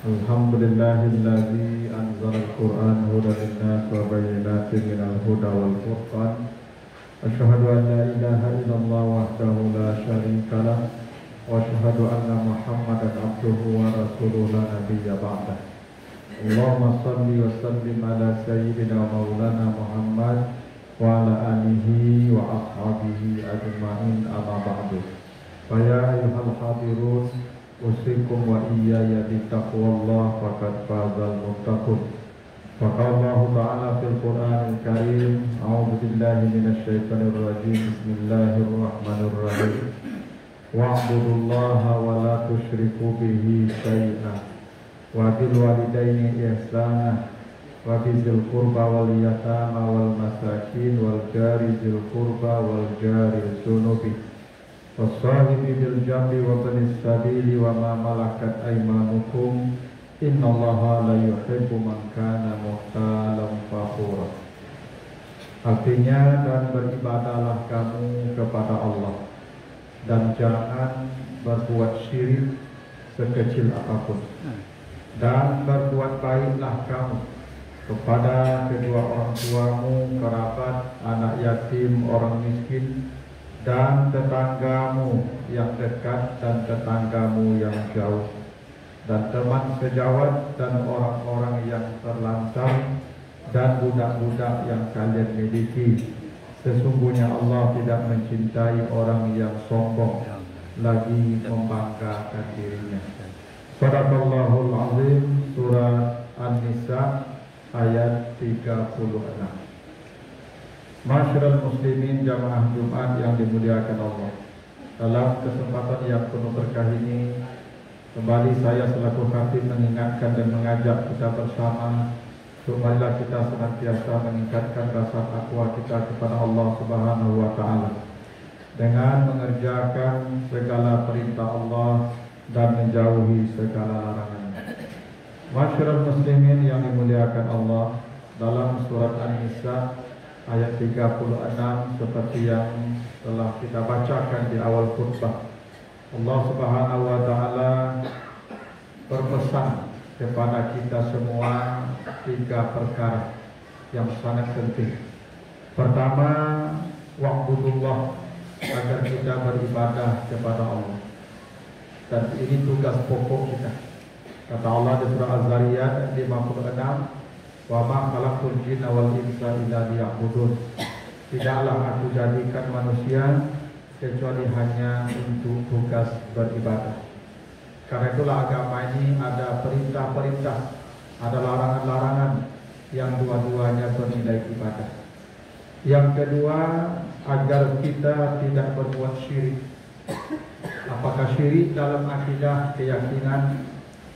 Alhamdulillahilladzi anzalal Qur'an hudan linnas wa bayyinatin minal huda wal furqan. Asyhadu an la ilaha illallah wahdahu la syarika lah wa asyhadu anna Muhammadan abduhu wa rasuluhu la nabiyya ba'dah. Allahumma shalli wa sallim ala sayyidina maulana Muhammad wa ala alihi wa ashabihi ajma'in, amma ba'du. Fa ya ayyuhal hadirun, usikum wa iyaya bitaqwallah faqad fazal muttaqun. Faqala Allah Ta'ala fil Qur'anil Karim, a'udzu billahi minasy syaithanir rajim. Bismillahirrahmanirrahim. Wa'budullaha wa la tusyriku bihi syai'an wa bil walidaini ihsana wa bizil qurba wal yatama wal masakin wal jari zil qurba wal jari junubi wassahibi bil jambi wa banis sabili wa ma malakat aymanukum innallaha la yuhibbu man kana mukhtalan fakhura. Artinya, dan beribadahlah kamu kepada Allah dan jangan berbuat syirik sekecil apapun, dan berbuat baiklah kamu kepada kedua orang tuamu, kerabat, anak yatim, orang miskin, dan tetanggamu yang dekat dan tetanggamu yang jauh, dan teman sejawat dan orang-orang yang terlantar dan budak-budak yang kalian miliki. Sesungguhnya Allah tidak mencintai orang yang sombong lagi membanggakan dirinya. Shadaqallahul azim. Surah An-Nisa ayat 36. Masyarul muslimin jamaah Jumat yang dimuliakan Allah, dalam kesempatan yang penuh berkah ini, kembali saya selaku khatib mengingatkan dan mengajak kita bersama, marilah kita senantiasa meningkatkan rasa takwa kita kepada Allah Subhanahu wa Ta'ala dengan mengerjakan segala perintah Allah dan menjauhi segala larangannya. Masyarul muslimin yang dimuliakan Allah, dalam surat An-Nisa ayat 36, seperti yang telah kita bacakan di awal khutbah, Allah Subhanahu wa Ta'ala berpesan kepada kita semua 3 perkara yang sangat penting. Pertama, wa'budullah, agar kita beribadah kepada Allah, dan ini tugas pokok kita. Kata Allah di surah Az-Zariyat 56, wa ma khalaqtul jinna wal insa illa liya'budun. Tidaklah aku jadikan manusia kecuali hanya untuk tugas beribadah. Karena itulah agama ini ada perintah-perintah, ada larangan-larangan yang dua-duanya bernilai ibadah. Yang kedua, agar kita tidak berbuat syirik. Apakah syirik dalam akidah, keyakinan,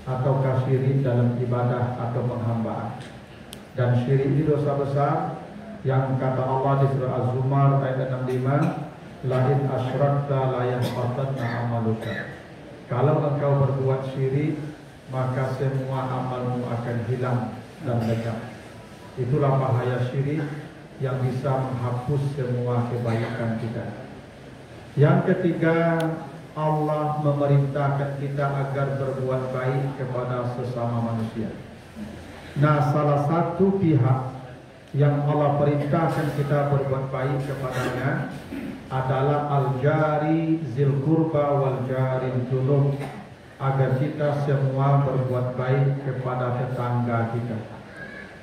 ataukah syirik dalam ibadah atau penghambaan. Dan syirik ini dosa besar yang kata Allah di surah Az-Zumar ayat 65, lain asyrakta la yahbatanna amaluka. Kalau engkau berbuat syirik, maka semua amalmu akan hilang dan lenyap. Itulah bahaya syirik yang bisa menghapus semua kebaikan kita. Yang ketiga, Allah memerintahkan kita agar berbuat baik kepada sesama manusia. Nah, salah satu pihak yang Allah perintahkan kita berbuat baik kepadanya adalah al-jari zil kurba wal jari junub, agar kita semua berbuat baik kepada tetangga kita.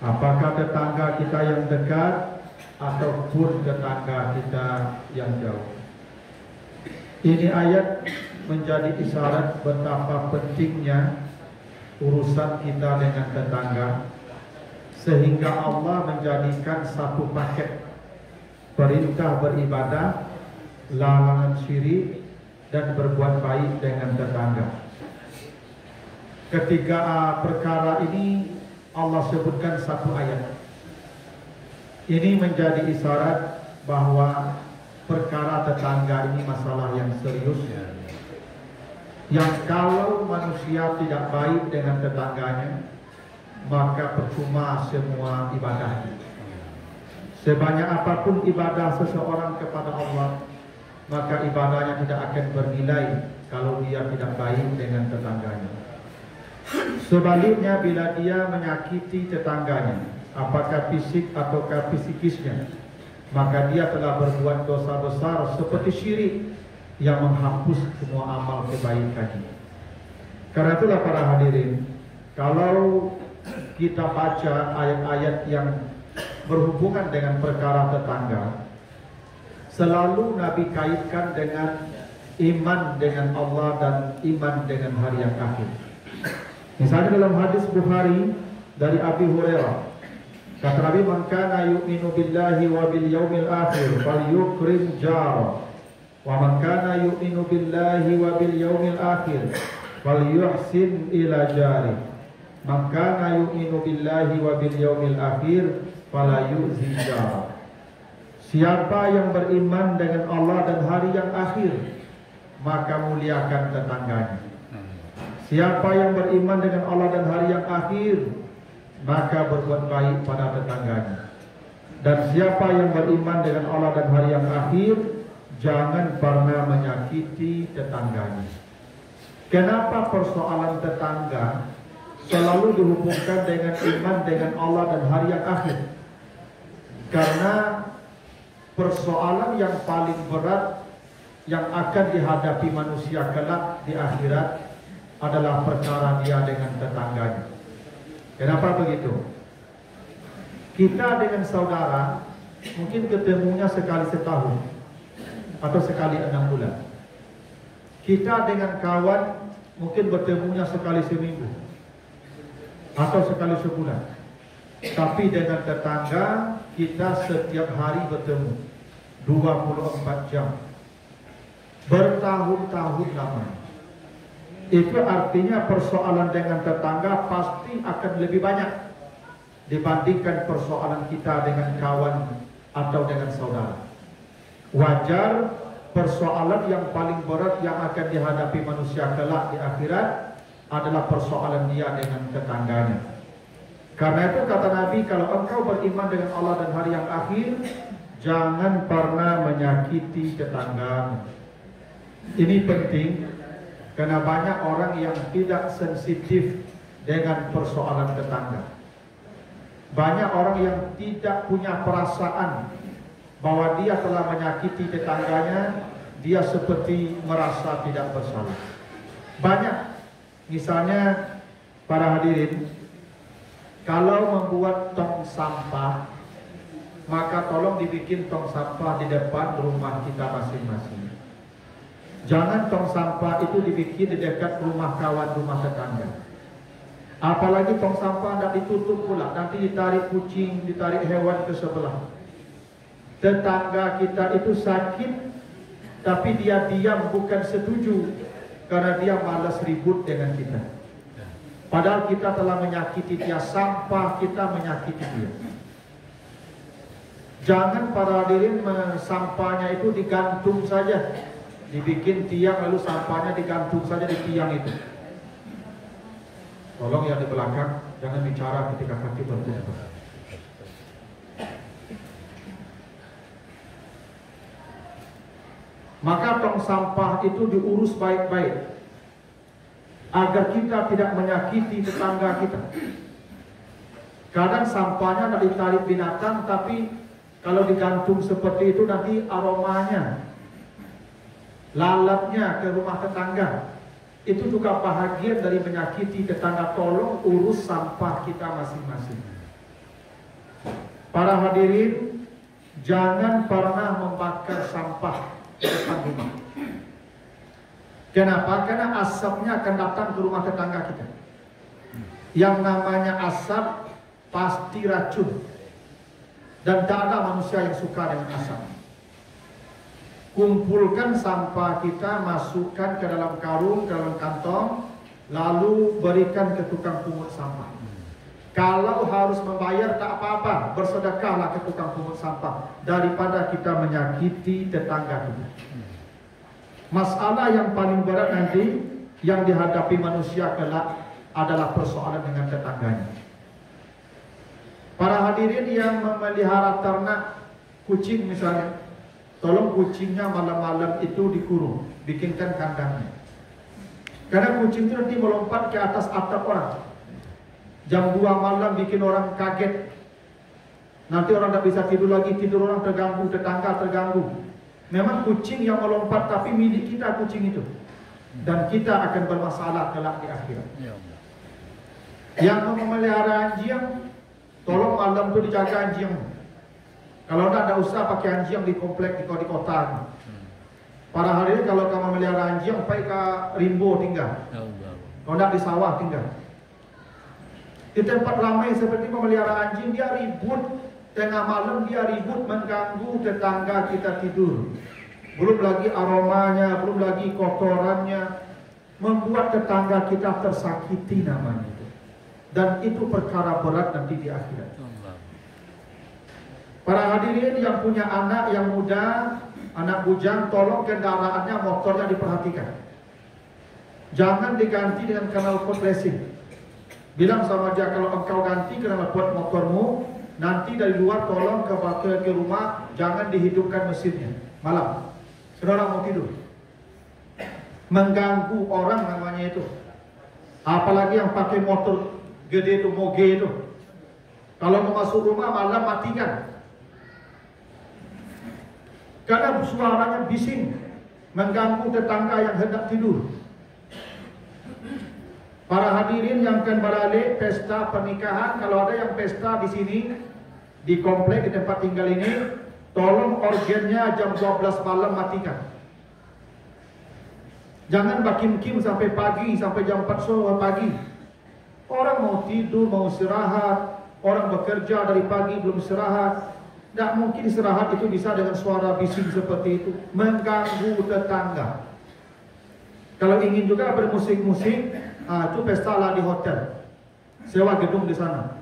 Apakah tetangga kita yang dekat ataupun tetangga kita yang jauh. Ini ayat menjadi isyarat betapa pentingnya urusan kita dengan tetangga, sehingga Allah menjadikan satu paket perintah beribadah, larangan syirik, dan berbuat baik dengan tetangga. Ketiga perkara ini Allah sebutkan satu ayat. Ini menjadi isyarat bahwa perkara tetangga ini masalah yang serius, yang kalau manusia tidak baik dengan tetangganya, maka percuma semua ibadahnya. Sebanyak apapun ibadah seseorang kepada Allah, maka ibadahnya tidak akan bernilai kalau dia tidak baik dengan tetangganya. Sebaliknya bila dia menyakiti tetangganya, apakah fisik ataukah psikisnya, maka dia telah berbuat dosa besar seperti syirik yang menghapus semua amal kebaikannya. Karena itulah para hadirin, kalau kita baca ayat-ayat yang berhubungan dengan perkara tetangga, selalu Nabi kaitkan dengan iman dengan Allah dan iman dengan hari yang akhir. Misalnya dalam hadis Bukhari dari Abi Hurairah, kata Nabi, "Man kana yu'minu billahi wa bil yaumil akhir falyukrim jara, wa man kana yu'minu billahi wa bil yaumil akhir falyuhsin ila jari, man kana yu'minu billahi wa bil yaumil akhir fala yu'zi jara." Siapa yang beriman dengan Allah dan hari yang akhir, maka muliakan tetangganya. Siapa yang beriman dengan Allah dan hari yang akhir, maka berbuat baik pada tetangganya. Dan siapa yang beriman dengan Allah dan hari yang akhir, jangan pernah menyakiti tetangganya. Kenapa persoalan tetangga selalu dihubungkan dengan iman dengan Allah dan hari yang akhir? Karena persoalan yang paling berat yang akan dihadapi manusia kelak di akhirat adalah perkara dia dengan tetangganya. Kenapa begitu? Kita dengan saudara mungkin ketemunya sekali setahun atau sekali 6 bulan. Kita dengan kawan mungkin bertemunya sekali seminggu atau sekali sebulan. Tapi dengan tetangga kita setiap hari bertemu 24 jam, bertahun-tahun lamanya. Itu artinya persoalan dengan tetangga pasti akan lebih banyak dibandingkan persoalan kita dengan kawan atau dengan saudara. Wajar persoalan yang paling berat yang akan dihadapi manusia kelak di akhirat adalah persoalan dia dengan tetangganya. Karena itu kata Nabi, kalau engkau beriman dengan Allah dan hari yang akhir, jangan pernah menyakiti tetanggamu. Ini penting karena banyak orang yang tidak sensitif dengan persoalan tetangga. Banyak orang yang tidak punya perasaan bahwa dia telah menyakiti tetangganya, dia seperti merasa tidak bersalah. Banyak, misalnya para hadirin, kalau membuat tong sampah, maka tolong dibikin tong sampah di depan rumah kita masing-masing. Jangan tong sampah itu dibikin di dekat rumah kawan, rumah tetangga. Apalagi tong sampah tidak ditutup pula, nanti ditarik kucing, ditarik hewan ke sebelah. Tetangga kita itu sakit, tapi dia diam bukan setuju, karena dia malas ribut dengan kita. Padahal kita telah menyakiti dia, sampah kita menyakiti dia. Jangan para hadirin sampahnya itu digantung saja, dibikin tiang lalu sampahnya digantung saja di tiang itu. Tolong yang di belakang jangan bicara ketika kaki berkumpul. Maka tong sampah itu diurus baik-baik agar kita tidak menyakiti tetangga kita. Kadang sampahnya tidak ditarik binatang, tapi kalau digantung seperti itu nanti aromanya, lalapnya ke rumah tetangga. Itu juga bahagian dari menyakiti tetangga. Tolong urus sampah kita masing-masing. Para hadirin, jangan pernah membakar sampah di depan rumah. Kenapa? Karena asapnya akan datang ke rumah tetangga kita. Yang namanya asap pasti racun, dan tak ada manusia yang suka dengan asap. Kumpulkan sampah kita, masukkan ke dalam karung, ke dalam kantong, lalu berikan ke tukang pungut sampah. Kalau harus membayar tak apa-apa, bersedekahlah ke tukang pungut sampah daripada kita menyakiti tetangga kita. Masalah yang paling berat nanti yang dihadapi manusia kelak adalah persoalan dengan tetangganya. Para hadirin yang memelihara ternak kucing misalnya, tolong kucingnya malam-malam itu dikurung, bikinkan kandangnya. Karena kucing itu nanti melompat ke atas atap orang. Jam 2 malam bikin orang kaget. Nanti orang tidak bisa tidur lagi, tidur orang terganggu, tetangga terganggu. Memang kucing yang melompat, tapi milik kita kucing itu. Dan kita akan bermasalah kelak di akhirat. Yang memelihara anjing, tolong malam itu dijaga anjing. Kalau tidak usah pakai anjing di komplek di kota. Pada hari ini kalau kamu memelihara anjing, sampai ke rimbo tinggal. Kalau tidak di sawah tinggal. Di tempat ramai seperti memelihara anjing, dia ribut. Tengah malam dia ribut mengganggu tetangga kita tidur. Belum lagi aromanya, belum lagi kotorannya, membuat tetangga kita tersakiti namanya itu. Dan itu perkara berat nanti di akhirat. Para hadirin yang punya anak yang muda, anak bujang, tolong kendaraannya, motornya diperhatikan. Jangan diganti dengan knalpot racing. Bilang sama dia, kalau engkau ganti knalpot motormu, nanti dari luar tolong ke rumah, jangan dihidupkan mesinnya malam. Saudara mau tidur. Mengganggu orang namanya itu. Apalagi yang pakai motor gede itu, moge itu. Kalau mau masuk rumah malam matikan. Karena suaranya bising, mengganggu tetangga yang hendak tidur. Para hadirin yang akan beralih pesta pernikahan, kalau ada yang pesta di sini, di komplek, di tempat tinggal ini, tolong organnya jam 12 malam matikan. Jangan bakim-kim sampai pagi, sampai jam 4 sore pagi. Orang mau tidur, mau istirahat, orang bekerja dari pagi belum istirahat. Tidak mungkin istirahat itu bisa dengan suara bising seperti itu, mengganggu tetangga. Kalau ingin juga bermusik-musik, itu pesta lah di hotel, sewa gedung di sana.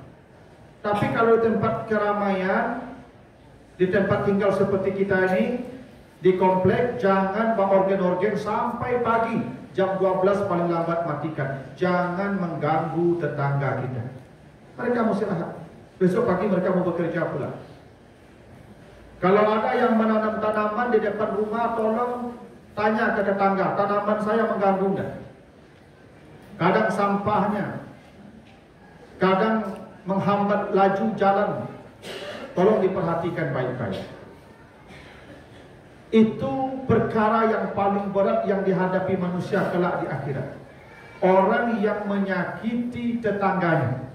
Tapi kalau di tempat keramaian, di tempat tinggal seperti kita ini, di komplek, jangan bawa organ-organ sampai pagi. Jam 12 paling lambat matikan. Jangan mengganggu tetangga kita. Mereka mau istirahat, besok pagi mereka mau bekerja pula. Kalau ada yang menanam tanaman di depan rumah, tolong tanya ke tetangga, tanaman saya mengganggu enggak? Kadang sampahnya, kadang menghambat laju jalan. Tolong diperhatikan baik-baik. Itu perkara yang paling berat yang dihadapi manusia kelak di akhirat. Orang yang menyakiti tetangganya.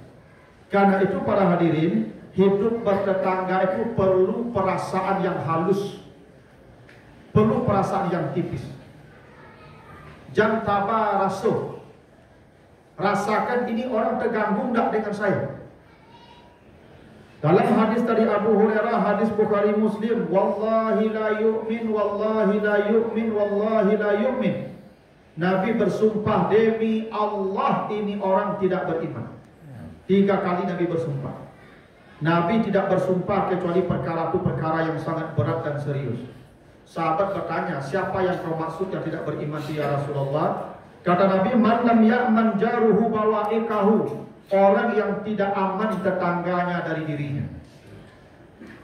Karena itu para hadirin, hidup bertetangga itu perlu perasaan yang halus, perlu perasaan yang tipis. Jangan tabah rasuh. Rasakan ini orang terganggu enggak dengan saya. Dalam hadis dari Abu Hurairah, hadis Bukhari Muslim, wallahi la yu'min, wallahi la yu'min, wallahi la yu'min. Nabi bersumpah, demi Allah ini orang tidak beriman. 3 kali Nabi bersumpah. Nabi tidak bersumpah kecuali perkara itu perkara yang sangat berat dan serius. Sahabat bertanya, siapa yang kau maksud yang tidak beriman ya Rasulullah? Kata Nabi, man lam ya'man jaruhu bawaikahu. Orang yang tidak aman tetangganya dari dirinya.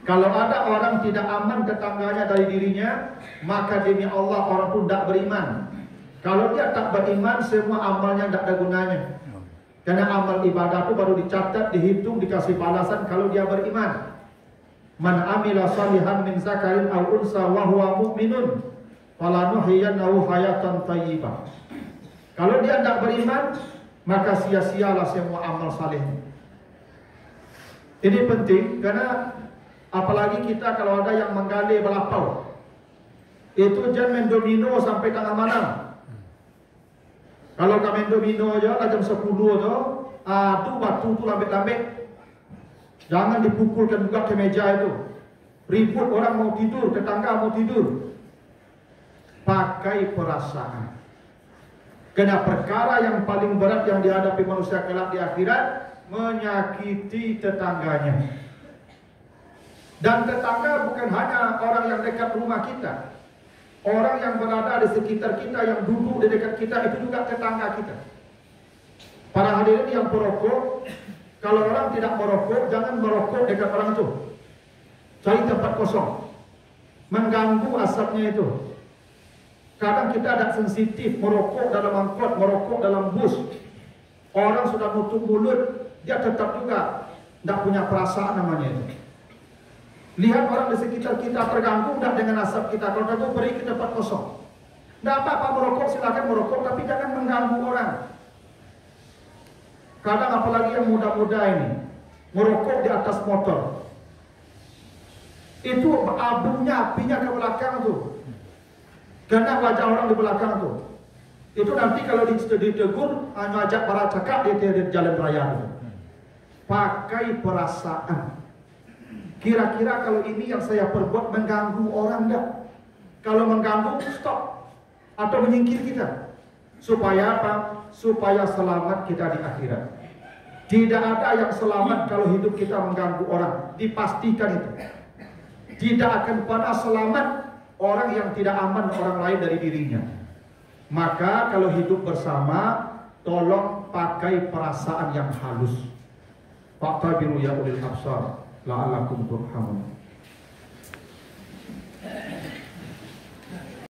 Kalau ada orang tidak aman tetangganya dari dirinya, maka demi Allah orang pun tidak beriman. Kalau dia tak beriman, semua amalnya tidak ada gunanya. Karena amal ibadah itu baru dicatat, dihitung, dikasih balasan kalau dia beriman. Man amila salihan min zakarin aw unsa wa huwa mu'minun falanuhyiyannahu hayatan thayyibah. Kalau dia tidak beriman, maka sia-sialah semua amal saleh. Ini penting karena apalagi kita kalau ada yang menggali belapau, itu jangan main domino sampai tengah malam. Kalau kami main domino aja jam 10 tu, batu tu lambek-lambek. Jangan dipukulkan juga ke meja itu. Ribut orang mau tidur, tetangga mau tidur. Pakai perasaan. Karena perkara yang paling berat yang dihadapi manusia kelak di akhirat, menyakiti tetangganya. Dan tetangga bukan hanya orang yang dekat rumah kita. Orang yang berada di sekitar kita, yang duduk di dekat kita, itu juga tetangga kita. Para hadirin yang perokok, kalau orang tidak merokok, jangan merokok dekat orang itu. Cari tempat kosong. Mengganggu asapnya itu. Kadang kita ada sensitif, merokok dalam angkot, merokok dalam bus. Orang sudah nutup mulut, dia tetap juga tidak punya perasaan namanya itu. Lihat orang di sekitar kita terganggu tidak dengan asap kita, kalau terganggu beri ke tempat kosong. Tidak apa-apa merokok, silakan merokok, tapi jangan mengganggu orang. Kadang apalagi yang muda-muda ini merokok di atas motor, itu apinya ke belakang tuh, karena wajah orang di belakang tuh. Itu nanti kalau ditegur hanya ajak para cakap di jalan raya itu. Pakai perasaan. Kira-kira kalau ini yang saya perbuat mengganggu orang enggak? Kalau mengganggu, stop atau menyingkir kita. Supaya apa? Supaya selamat kita di akhirat. Tidak ada yang selamat kalau hidup kita mengganggu orang. Dipastikan itu. Tidak akan pernah selamat orang yang tidak aman orang lain dari dirinya. Maka kalau hidup bersama, tolong pakai perasaan yang halus. Fa'tabiru ya ulil absar la'allakum turhamun.